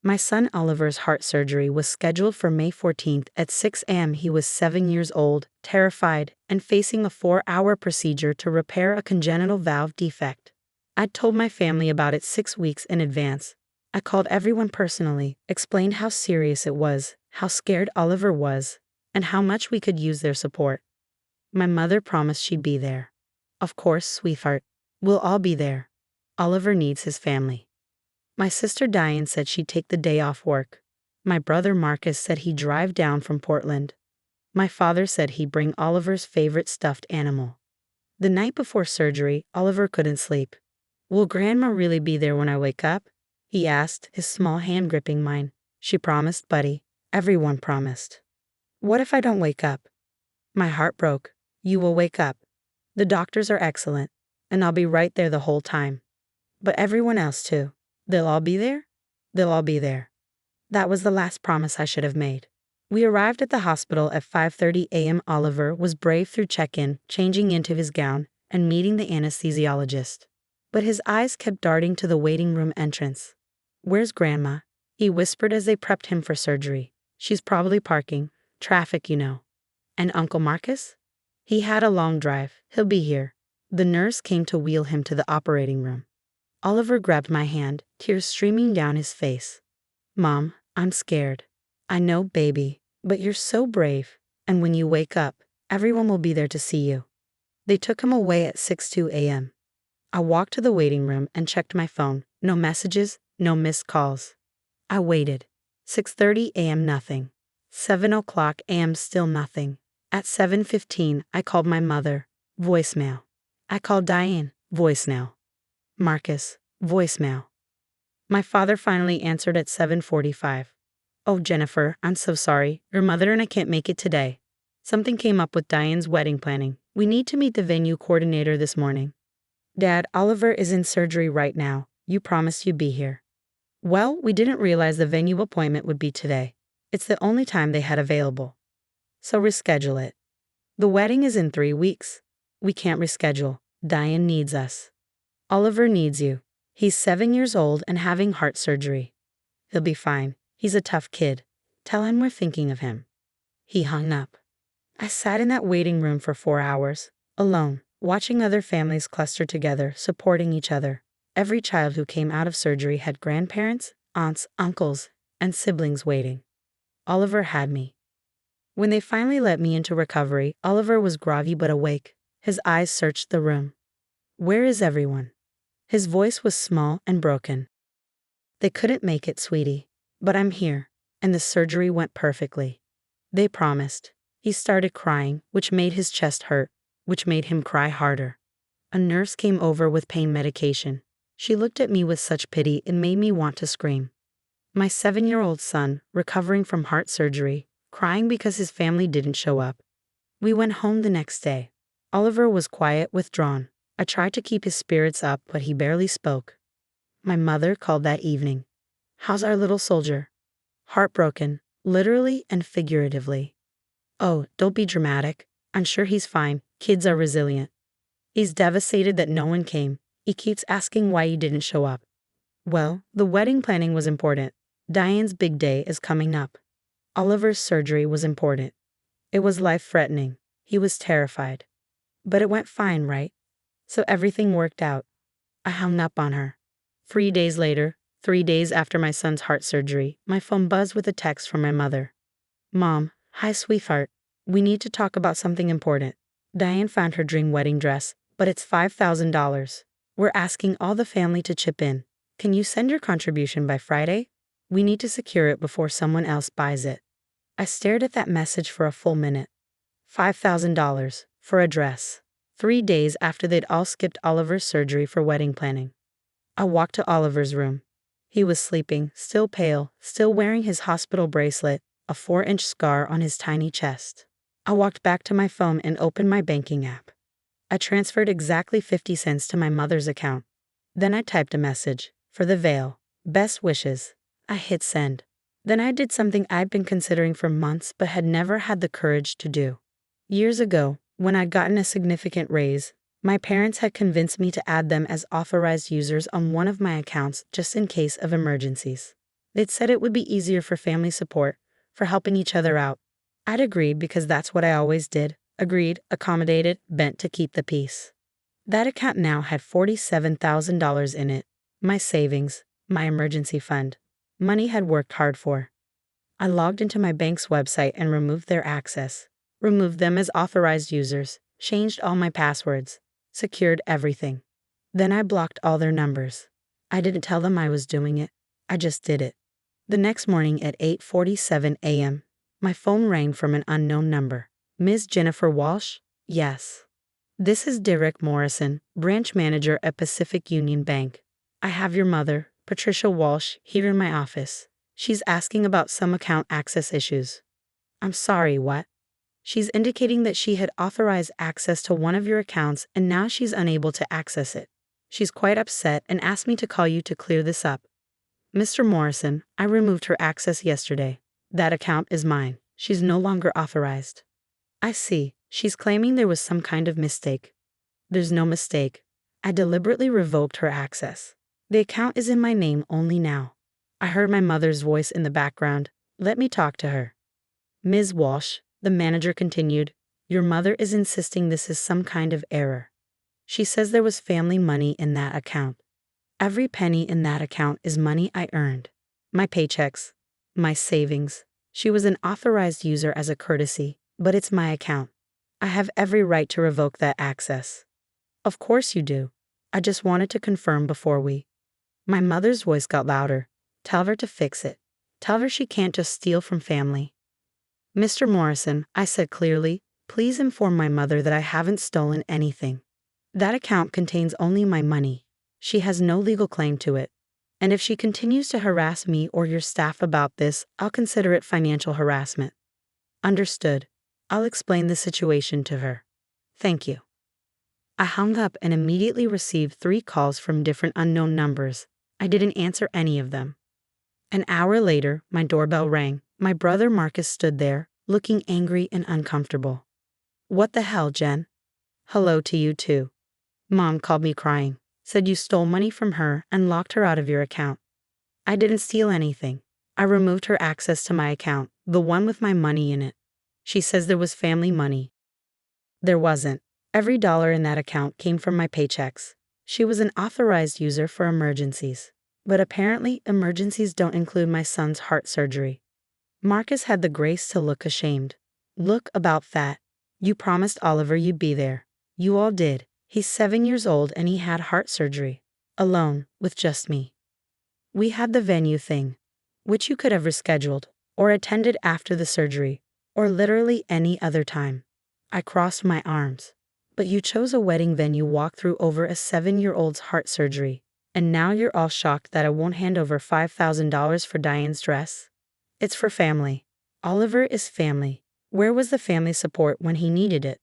My son Oliver's heart surgery was scheduled for May 14th at 6 a.m. He was 7 years old, terrified, and facing a 4-hour procedure to repair a congenital valve defect. I'd told my family about it 6 weeks in advance. I called everyone personally, explained how serious it was, how scared Oliver was, and how much we could use their support. My mother promised she'd be there. Of course, sweetheart. We'll all be there. Oliver needs his family. My sister Diane said she'd take the day off work. My brother Marcus said he'd drive down from Portland. My father said he'd bring Oliver's favorite stuffed animal. The night before surgery, Oliver couldn't sleep. Will Grandma really be there when I wake up? He asked, his small hand gripping mine. She promised, buddy. Everyone promised. What if I don't wake up? My heart broke. You will wake up. The doctors are excellent, and I'll be right there the whole time. But everyone else too. They'll all be there? They'll all be there. That was the last promise I should have made. We arrived at the hospital at 5:30 a.m. Oliver was brave through check-in, changing into his gown, and meeting the anesthesiologist. But his eyes kept darting to the waiting room entrance. Where's Grandma? He whispered as they prepped him for surgery. She's probably parking. Traffic, you know. And Uncle Marcus? He had a long drive. He'll be here. The nurse came to wheel him to the operating room. Oliver grabbed my hand, tears streaming down his face. Mom, I'm scared. I know, baby, but you're so brave, and when you wake up, everyone will be there to see you. They took him away at 6:02 a.m. I walked to the waiting room and checked my phone. No messages, no missed calls. I waited. 6:30 a.m. nothing. 7:00 a.m. still nothing. At 7:15 I called my mother. Voicemail. I called Diane. Voicemail. Marcus. Voicemail. My father finally answered at 7:45. Oh, Jennifer, I'm so sorry. Your mother and I can't make it today. Something came up with Diane's wedding planning. We need to meet the venue coordinator this morning. Dad, Oliver is in surgery right now. You promised you'd be here. Well, we didn't realize the venue appointment would be today. It's the only time they had available. So reschedule it. The wedding is in 3 weeks. We can't reschedule. Diane needs us. Oliver needs you. He's 7 years old and having heart surgery. He'll be fine. He's a tough kid. Tell him we're thinking of him. He hung up. I sat in that waiting room for 4 hours, alone, watching other families cluster together, supporting each other. Every child who came out of surgery had grandparents, aunts, uncles, and siblings waiting. Oliver had me. When they finally let me into recovery, Oliver was groggy but awake. His eyes searched the room. Where is everyone? His voice was small and broken. They couldn't make it, sweetie. But I'm here, and the surgery went perfectly. They promised. He started crying, which made his chest hurt, which made him cry harder. A nurse came over with pain medication. She looked at me with such pity it made me want to scream. My 7-year-old son, recovering from heart surgery, crying because his family didn't show up. We went home the next day. Oliver was quiet, withdrawn. I tried to keep his spirits up, but he barely spoke. My mother called that evening. How's our little soldier? Heartbroken, literally and figuratively. Oh, don't be dramatic. I'm sure he's fine. Kids are resilient. He's devastated that no one came. He keeps asking why you didn't show up. Well, the wedding planning was important. Diane's big day is coming up. Oliver's surgery was important. It was life-threatening. He was terrified. But it went fine, right? So everything worked out. I hung up on her. 3 days later, 3 days after my son's heart surgery, my phone buzzed with a text from my mother. Mom, hi sweetheart. We need to talk about something important. Diane found her dream wedding dress, but it's $5,000. We're asking all the family to chip in. Can you send your contribution by Friday? We need to secure it before someone else buys it. I stared at that message for a full minute. $5,000 for a dress. 3 days after they'd all skipped Oliver's surgery for wedding planning. I walked to Oliver's room. He was sleeping, still pale, still wearing his hospital bracelet, a 4-inch scar on his tiny chest. I walked back to my phone and opened my banking app. I transferred exactly 50 cents to my mother's account. Then I typed a message. For the veil. Best wishes. I hit send. Then I did something I'd been considering for months but had never had the courage to do. Years ago, when I'd gotten a significant raise, my parents had convinced me to add them as authorized users on one of my accounts just in case of emergencies. They'd said it would be easier for family support, for helping each other out. I'd agreed because that's what I always did. Agreed, accommodated, bent to keep the peace. That account now had $47,000 in it. My savings, my emergency fund. Money had worked hard for. I logged into my bank's website and removed their access. Removed them as authorized users. Changed all my passwords. Secured everything. Then I blocked all their numbers. I didn't tell them I was doing it. I just did it. The next morning at 8:47 a.m., my phone rang from an unknown number. Ms. Jennifer Walsh? Yes. This is Derek Morrison, branch manager at Pacific Union Bank. I have your mother, Patricia Walsh, here in my office. She's asking about some account access issues. I'm sorry, what? She's indicating that she had authorized access to one of your accounts and now she's unable to access it. She's quite upset and asked me to call you to clear this up. Mr. Morrison, I removed her access yesterday. That account is mine. She's no longer authorized. I see. She's claiming there was some kind of mistake. There's no mistake. I deliberately revoked her access. The account is in my name only now. I heard my mother's voice in the background. Let me talk to her. Ms. Walsh, the manager continued, your mother is insisting this is some kind of error. She says there was family money in that account. Every penny in that account is money I earned. My paychecks, my savings. She was an authorized user as a courtesy, but it's my account. I have every right to revoke that access. Of course you do. I just wanted to confirm before we. My mother's voice got louder. Tell her to fix it. Tell her she can't just steal from family. Mr. Morrison, I said clearly, please inform my mother that I haven't stolen anything. That account contains only my money. She has no legal claim to it. And if she continues to harass me or your staff about this, I'll consider it financial harassment. Understood. I'll explain the situation to her. Thank you. I hung up and immediately received 3 calls from different unknown numbers. I didn't answer any of them. An hour later, my doorbell rang. My brother Marcus stood there, looking angry and uncomfortable. What the hell, Jen? Hello to you too. Mom called me crying, said you stole money from her and locked her out of your account. I didn't steal anything. I removed her access to my account, the one with my money in it. She says there was family money. There wasn't. Every dollar in that account came from my paychecks. She was an authorized user for emergencies. But apparently, emergencies don't include my son's heart surgery. Marcus had the grace to look ashamed. Look about that. You promised Oliver you'd be there. You all did. He's 7 years old and he had heart surgery. Alone, with just me. We had the venue thing, which you could have rescheduled, or attended after the surgery, or literally any other time. I crossed my arms. But you chose a wedding venue walk through over a 7-year-old's heart surgery. And now you're all shocked that I won't hand over $5,000 for Diane's dress? It's for family. Oliver is family. Where was the family support when he needed it?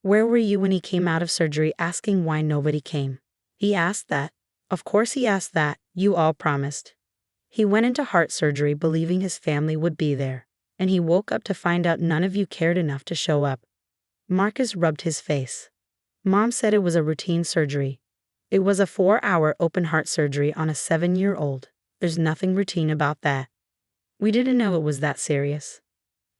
Where were you when he came out of surgery asking why nobody came? He asked that. Of course he asked that. You all promised. He went into heart surgery believing his family would be there. And he woke up to find out none of you cared enough to show up. Marcus rubbed his face. Mom said it was a routine surgery. It was a 4-hour open heart surgery on a 7-year-old. There's nothing routine about that. We didn't know it was that serious.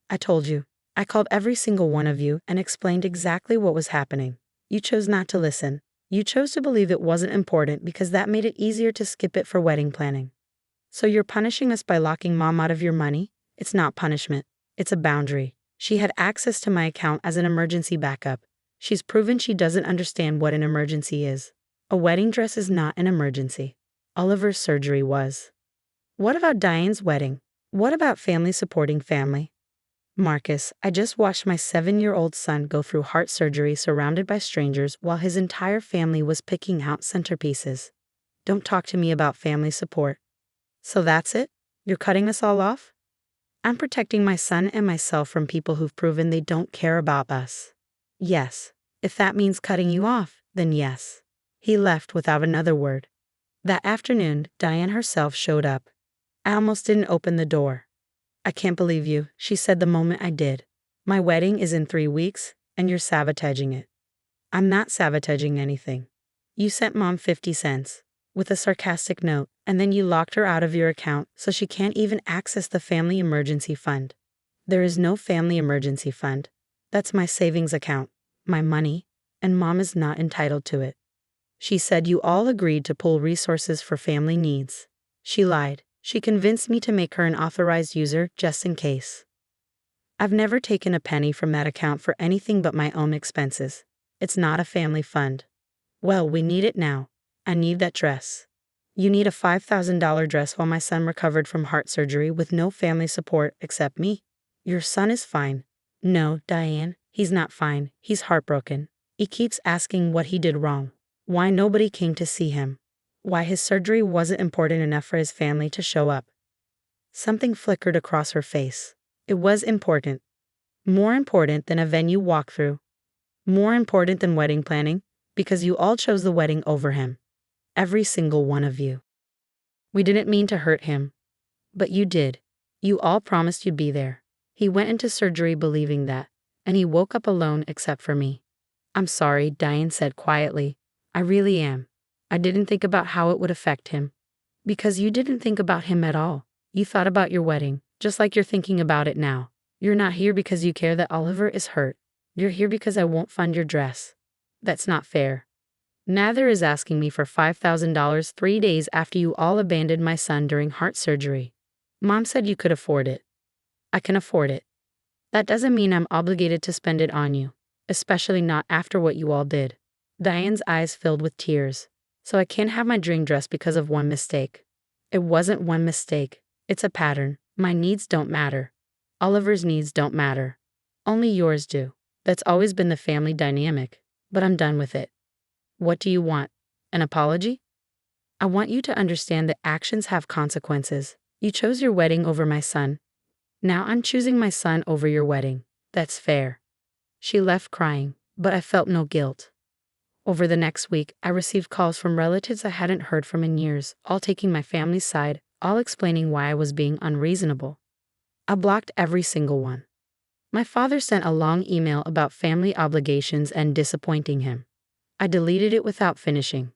I told you. I called every single one of you and explained exactly what was happening. You chose not to listen. You chose to believe it wasn't important because that made it easier to skip it for wedding planning. So you're punishing us by locking Mom out of your money? It's not punishment. It's a boundary. She had access to my account as an emergency backup. She's proven she doesn't understand what an emergency is. A wedding dress is not an emergency. Oliver's surgery was. What about Diane's wedding? What about family supporting family? Marcus, I just watched my 7-year-old son go through heart surgery surrounded by strangers while his entire family was picking out centerpieces. Don't talk to me about family support. So that's it? You're cutting us all off? I'm protecting my son and myself from people who've proven they don't care about us. Yes. If that means cutting you off, then yes. He left without another word. That afternoon, Diane herself showed up. I almost didn't open the door. I can't believe you, she said the moment I did. My wedding is in 3 weeks, and you're sabotaging it. I'm not sabotaging anything. You sent Mom 50 cents, with a sarcastic note, And then you locked her out of your account so she can't even access the family emergency fund. There is no family emergency fund. That's my savings account, my money, and Mom is not entitled to it. She said you all agreed to pool resources for family needs. She lied. She convinced me to make her an authorized user just in case. I've never taken a penny from that account for anything but my own expenses. It's not a family fund. Well, we need it now. I need that dress. You need a $5,000 dress while my son recovered from heart surgery with no family support except me. Your son is fine. No, Diane, he's not fine. He's heartbroken. He keeps asking what he did wrong. Why nobody came to see him. Why his surgery wasn't important enough for his family to show up. Something flickered across her face. It was important. More important than a venue walkthrough. More important than wedding planning, because you all chose the wedding over him. Every single one of you. We didn't mean to hurt him. But you did. You all promised you'd be there. He went into surgery believing that, and he woke up alone except for me. I'm sorry, Diane said quietly. I really am. I didn't think about how it would affect him. Because you didn't think about him at all. You thought about your wedding, just like you're thinking about it now. You're not here because you care that Oliver is hurt. You're here because I won't fund your dress. That's not fair. Neither is asking me for $5,000 3 days after you all abandoned my son during heart surgery. Mom said you could afford it. I can afford it. That doesn't mean I'm obligated to spend it on you, especially not after what you all did. Diane's eyes filled with tears. So I can't have my dream dress because of one mistake. It wasn't one mistake. It's a pattern. My needs don't matter. Oliver's needs don't matter. Only yours do. That's always been the family dynamic. But I'm done with it. What do you want? An apology? I want you to understand that actions have consequences. You chose your wedding over my son. Now I'm choosing my son over your wedding. That's fair. She left crying, but I felt no guilt. Over the next week, I received calls from relatives I hadn't heard from in years, all taking my family's side, all explaining why I was being unreasonable. I blocked every single one. My father sent a long email about family obligations and disappointing him. I deleted it without finishing.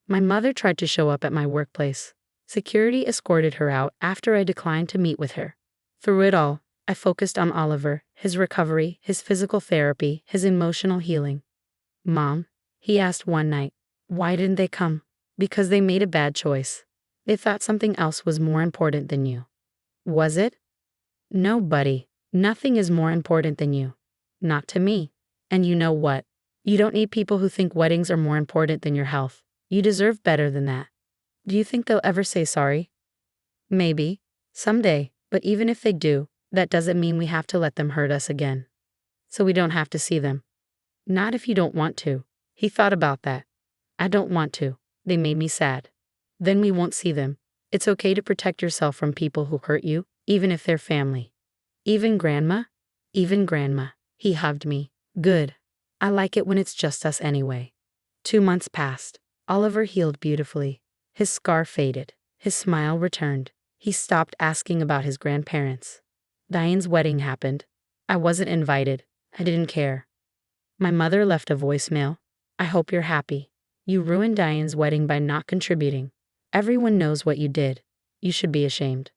My mother tried to show up at my workplace. Security escorted her out after I declined to meet with her. Through it all, I focused on Oliver, his recovery, his physical therapy, his emotional healing. Mom, he asked one night, why didn't they come? Because they made a bad choice. They thought something else was more important than you. Was it? No, buddy. Nothing is more important than you. Not to me. And you know what? You don't need people who think weddings are more important than your health. You deserve better than that. Do you think they'll ever say sorry? Maybe. Someday. But even if they do, that doesn't mean we have to let them hurt us again. So we don't have to see them. Not if you don't want to. He thought about that. I don't want to. They made me sad. Then we won't see them. It's okay to protect yourself from people who hurt you, even if they're family. Even Grandma? Even Grandma. He hugged me. Good. I like it when it's just us anyway. 2 months passed. Oliver healed beautifully. His scar faded. His smile returned. He stopped asking about his grandparents. Diane's wedding happened. I wasn't invited. I didn't care. My mother left a voicemail. I hope you're happy. You ruined Diane's wedding by not contributing. Everyone knows what you did. You should be ashamed.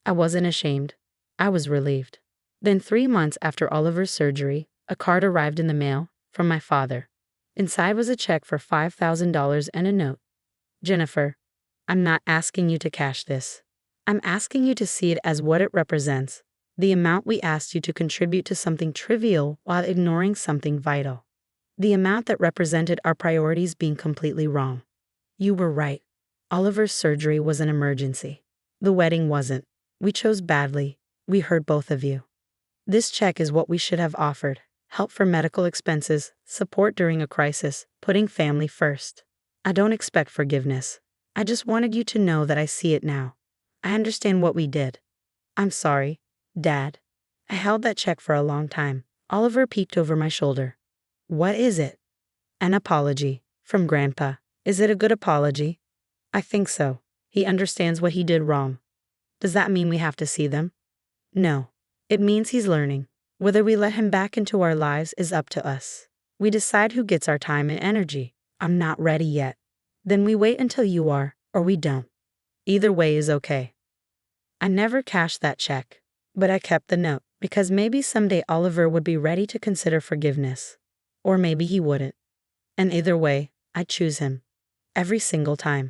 I wasn't ashamed. I was relieved. Then 3 months after Oliver's surgery, a card arrived in the mail from my father. Inside was a check for $5,000 and a note. Jennifer, I'm not asking you to cash this. I'm asking you to see it as what it represents, the amount we asked you to contribute to something trivial while ignoring something vital. The amount that represented our priorities being completely wrong. You were right. Oliver's surgery was an emergency. The wedding wasn't. We chose badly. We hurt both of you. This check is what we should have offered. Help for medical expenses, support during a crisis, putting family first. I don't expect forgiveness. I just wanted you to know that I see it now. I understand what we did. I'm sorry, Dad. I held that check for a long time. Oliver peeked over my shoulder. What is it? An apology. From Grandpa. Is it a good apology? I think so. He understands what he did wrong. Does that mean we have to see them? No. It means he's learning. Whether we let him back into our lives is up to us. We decide who gets our time and energy. I'm not ready yet. Then we wait until you are, or we don't. Either way is okay. I never cashed that check, but I kept the note because maybe someday Oliver would be ready to consider forgiveness. Or maybe he wouldn't. And either way, I choose him. Every single time.